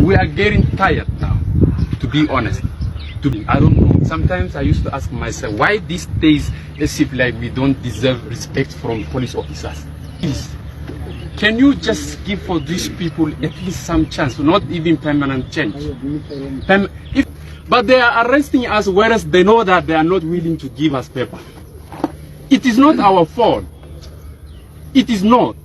We are getting tired now, to be honest. I don't know. Sometimes I used to ask myself, why these days as if like we don't deserve respect from police officers? Please, can you just give for these people at least some chance, not even permanent change? But they are arresting us, whereas they know that they are not willing to give us paper. It is not our fault. It is not.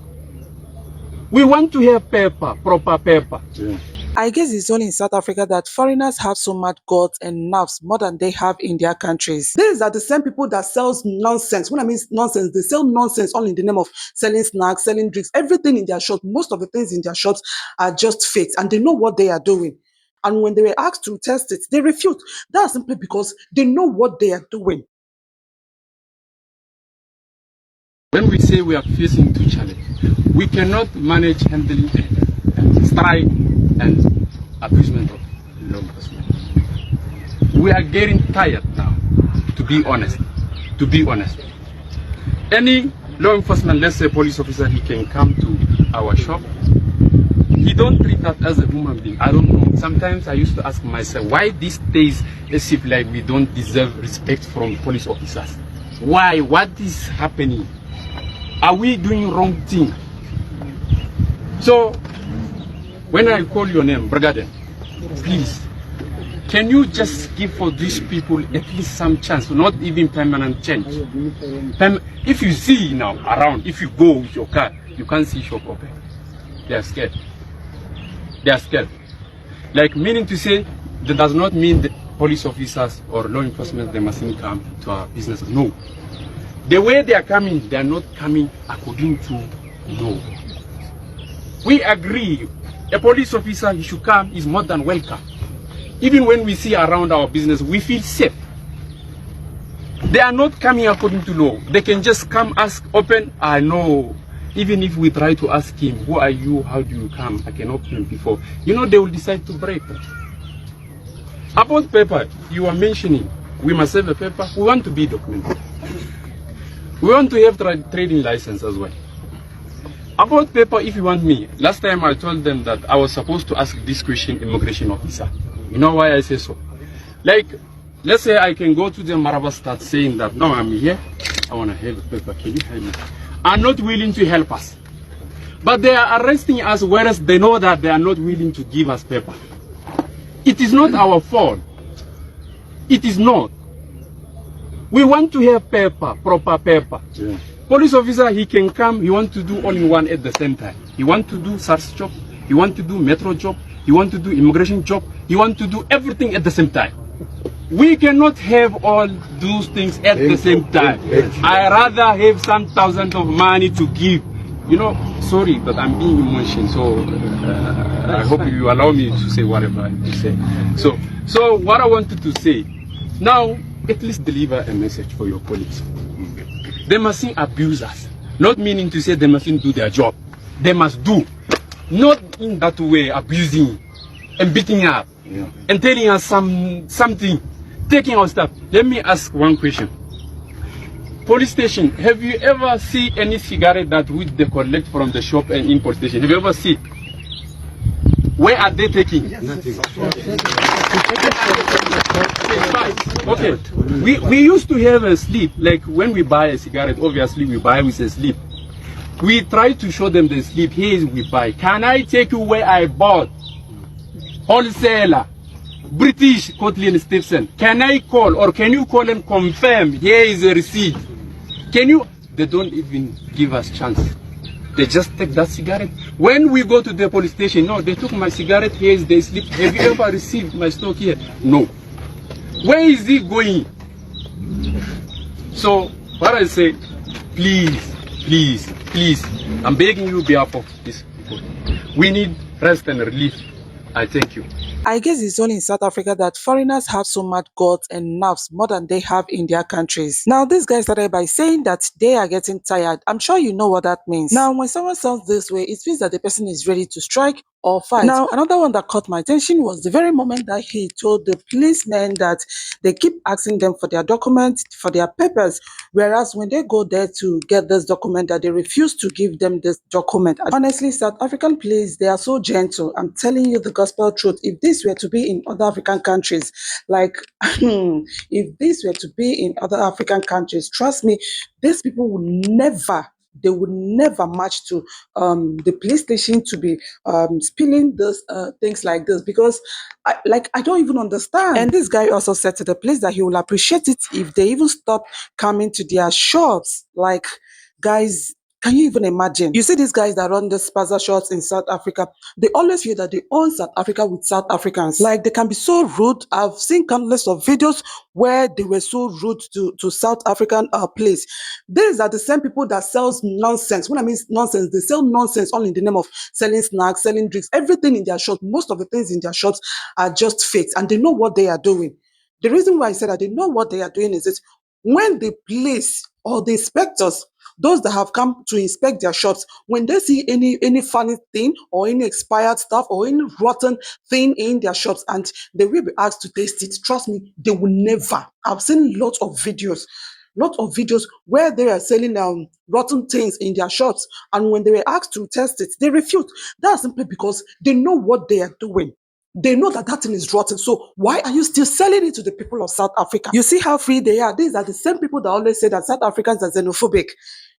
We want to have paper, proper paper. Yeah. I guess it's only in South Africa that foreigners have so much guts and nerves more than they have in their countries. These are the same people that sells nonsense. When I mean nonsense, they sell nonsense all in the name of selling snacks, selling drinks, everything in their shop. Most of the things in their shops are just fakes and they know what they are doing. And when they were asked to test it, they refused. That's simply because they know what they are doing. When we say we are facing two challenges, we cannot manage handling strike and abusement of law enforcement. We are getting tired now, to be honest. To be honest. Any law enforcement, let's say police officer, he can come to our shop. He don't treat us as a human being. I don't know. Sometimes I used to ask myself, why these days as if like we don't deserve respect from police officers? Why? What is happening? Are we doing wrong thing? So, when I call your name, Brigadier, please, can you just give for these people at least some chance, not even permanent change? If you see now around, if you go with your car, you can't see shop open. They are scared. They are scared. Like, meaning to say, that does not mean that police officers or law enforcement, they mustn't come to our business. No. The way they are coming, they are not coming according to law. We agree, a police officer, he should come, is more than welcome. Even when we see around our business, we feel safe. They are not coming according to law. They can just come, ask, open. I know. Even if we try to ask him, who are you, how do you come, I can open before. You know, they will decide to break. About paper, you are mentioning, we must have a paper. We want to be documented. We want to have trading license as well. About paper, if you want me, last time I told them that I was supposed to ask this question, immigration officer. You know why I say so? Like, let's say I can go to the Maraba, start saying that, no, I'm here, I want to have a paper, can you help me? Are not willing to help us. But they are arresting us, whereas they know that they are not willing to give us paper. It is not our fault. It is not. We want to have paper, proper paper. Yeah. Police officer, he can come, he want to do all in one at the same time. He want to do SARS job, he want to do metro job, he want to do immigration job, he want to do everything at the same time. We cannot have all those things at the same time. I rather have some thousands of money to give. You know, sorry, but I'm being emotional, so I hope you allow me to say whatever I have to say. So what I wanted to say, now, at least deliver a message for your colleagues. They mustn't abuse us. Not meaning to say they mustn't do their job. They must do. Not in that way, abusing and beating up and telling us something, taking our stuff. Let me ask one question. Police station, have you ever seen any cigarette that which they collect from the shop and in police station? Have you ever seen? Where are they taking? Nothing. Okay. We used to have a slip, like when we buy a cigarette, obviously we buy with a slip. We try to show them the slip. Here we buy. Can I take you where I bought? Wholesaler, British, Cotley & Stevenson. Can I call or can you call and confirm? Here is a receipt. Can you? They don't even give us chance. They just take that cigarette. When we go to the police station, no, they took my cigarette, here is the slip. Have you ever received my stock here? No. Where is he going? So, what I say, please, please, please, I'm begging you on behalf of these people. We need rest and relief. I thank you. I guess it's only in South Africa that foreigners have so much guts and nerves more than they have in their countries. Now, this guy started by saying that they are getting tired. I'm sure you know what that means. Now, when someone sounds this way, it means that the person is ready to strike or fight. Now, another one that caught my attention was the very moment that he told the policemen that they keep asking them for their documents, for their papers, whereas when they go there to get this document, that they refuse to give them this document. Honestly, South African police, they are so gentle. I'm telling you the gospel truth. If this were to be in other African countries, like if this were to be in other African countries, trust me, these people would never, they would never march to the police station to be spilling those things like this, because I don't even understand. And this guy also said to the police that he will appreciate it if they even stop coming to their shops. Like, guys, can you even imagine? You see these guys that run the Spaza shops in South Africa, they always feel that they own South Africa with South Africans. Like, they can be so rude. I've seen countless of videos where they were so rude to South African place. These are the same people that sells nonsense. When I mean nonsense, they sell nonsense all in the name of selling snacks, selling drinks, everything in their shop. Most of the things in their shops are just fakes, and they know what they are doing. The reason why I said that they know what they are doing is that when the police or the inspectors, those that have come to inspect their shops, when they see any funny thing or any expired stuff or any rotten thing in their shops, and they will be asked to taste it, trust me, they will never. I've seen lots of videos where they are selling rotten things in their shops, and when they were asked to test it, they refused. That's simply because they know what they are doing. They know that that thing is rotten. So why are you still selling it to the people of South Africa? You see how free they are. These are the same people that always say that South Africans are xenophobic.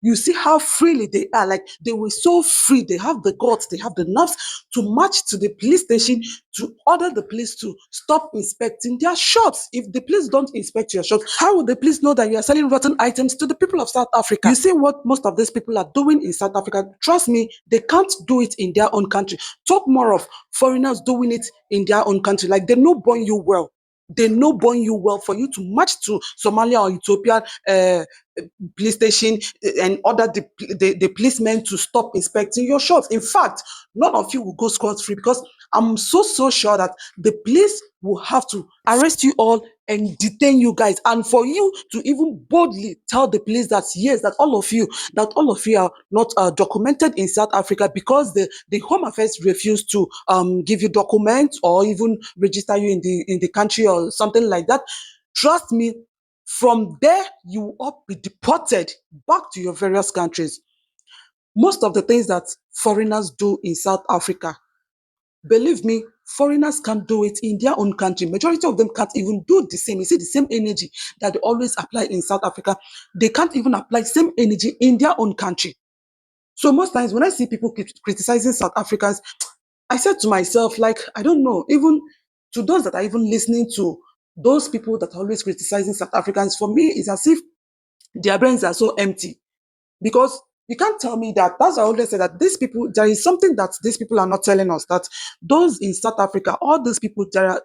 You see how freely they are. Like, they were so free. They have the guts, they have the nerves to march to the police station to order the police to stop inspecting their shops. If the police don't inspect your shops, how will the police know that you are selling rotten items to the people of South Africa? You see what most of these people are doing in South Africa? Trust me, they can't do it in their own country. Talk more of foreigners doing it in their own country. Like, they know born you well. They know born you well for you to march to Somalia or Ethiopia police station and order the policemen to stop inspecting your shops. In fact, none of you will go scot-free, because I'm so sure that the police will have to arrest you all and detain you guys, and for you to even boldly tell the police that yes, that all of you are not documented in South Africa, because the Home Affairs refused to give you documents or even register you in the country or something like that. Trust me, from there you will all be deported back to your various countries. Most of the things that foreigners do in South Africa, believe me, foreigners can't do it in their own country. Majority of them can't even do the same. You see the same energy that they always apply in South Africa, they can't even apply same energy in their own country. So most times when I see people criticizing South Africans, I said to myself, like, I don't know, even to those that are even listening to those people that are always criticizing South Africans, for me, it's as if their brains are so empty. Because you can't tell me that. That's why I always say that these people, there is something that these people are not telling us, that those in South Africa, all these people, there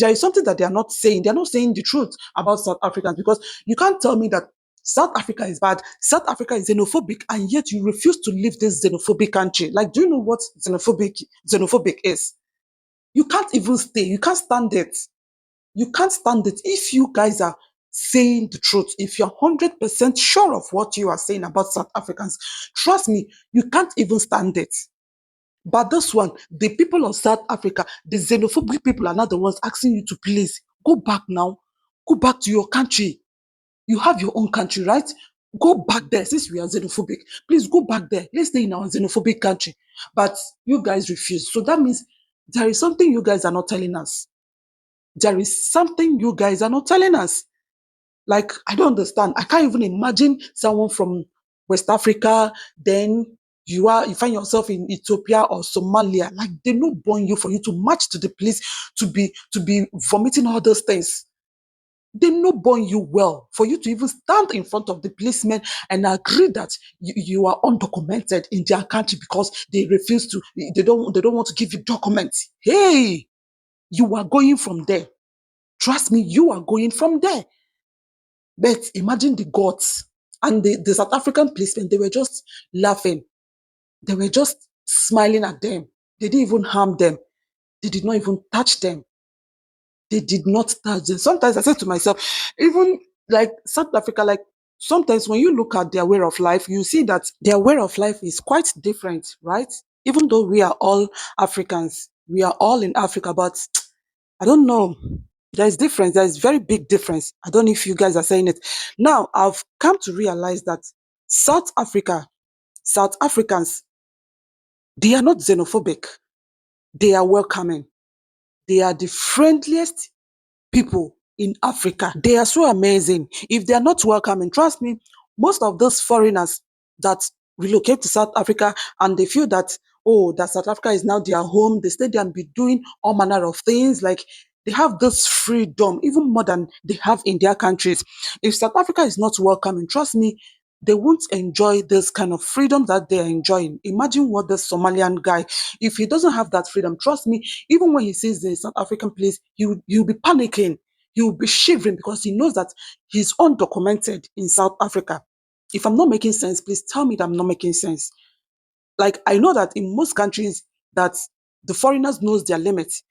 is something that they are not saying. They are not saying the truth about South Africans, because you can't tell me that South Africa is bad, South Africa is xenophobic, and yet you refuse to leave this xenophobic country. Like, do you know what xenophobic is? You can't even stay. You can't stand it. You can't stand it. If you guys are saying the truth, if you're 100% sure of what you are saying about South Africans, trust me, you can't even stand it. But this one, the people of South Africa, the xenophobic people, are not the ones asking you to please go back now. Go back to your country. You have your own country, right? Go back there. Since we are xenophobic, please go back there. Let's stay in our xenophobic country. But you guys refuse. So that means there is something you guys are not telling us. There is something you guys are not telling us. Like, I don't understand. I can't even imagine someone from West Africa, then you find yourself in Ethiopia or Somalia. Like, they no born you for you to march to the police to be vomiting all those things. They no born you well for you to even stand in front of the policemen and agree that you are undocumented in their country, because they refuse to, they don't want to give you documents. Hey, you are going from there. Trust me, you are going from there. But imagine the gods and the South African policemen, they were just laughing. They were just smiling at them. They didn't even harm them. They did not even touch them. They did not touch them. Sometimes I say to myself, even like South Africa, like sometimes when you look at their way of life, you see that their way of life is quite different, right? Even though we are all Africans, we are all in Africa, but I don't know. There's difference. There's very big difference. I don't know if you guys are saying it. Now, I've come to realize that South Africa, South Africans, they are not xenophobic. They are welcoming. They are the friendliest people in Africa. They are so amazing. If they are not welcoming, trust me, most of those foreigners that relocate to South Africa and they feel that, oh, that South Africa is now their home, they stay there and be doing all manner of things. Like they have this freedom, even more than they have in their countries. If South Africa is not welcoming, trust me, they won't enjoy this kind of freedom that they are enjoying. Imagine what the Somalian guy, if he doesn't have that freedom, trust me, even when he sees the South African place, he'll be panicking. He'll be shivering because he knows that he's undocumented in South Africa. If I'm not making sense, please tell me that I'm not making sense. Like I know that in most countries that the foreigners knows their limits.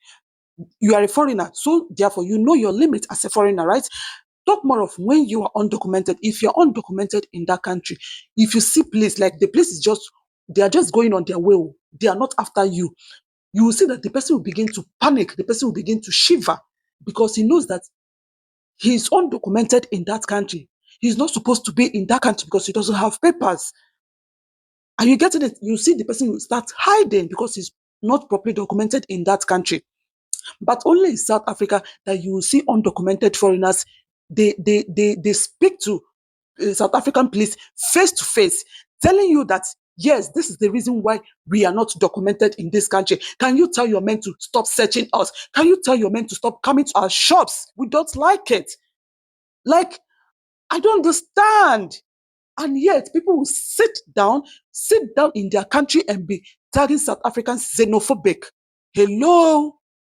You are a foreigner, so therefore you know your limit as a foreigner, right? Talk more of when you are undocumented. If you're undocumented in that country, if you see place like the place is just they are just going on their way, they are not after you. You will see that the person will begin to panic, the person will begin to shiver because he knows that he's undocumented in that country. He's not supposed to be in that country because he doesn't have papers. And you get it, you see the person will start hiding because he's not properly documented in that country. But only in South Africa that you will see undocumented foreigners. They speak to South African police face to face, telling you that yes, this is the reason why we are not documented in this country. Can you tell your men to stop searching us? Can you tell your men to stop coming to our shops? We don't like it. Like I don't understand. And yet, people will sit down in their country and be tagging South Africans xenophobic. Hello?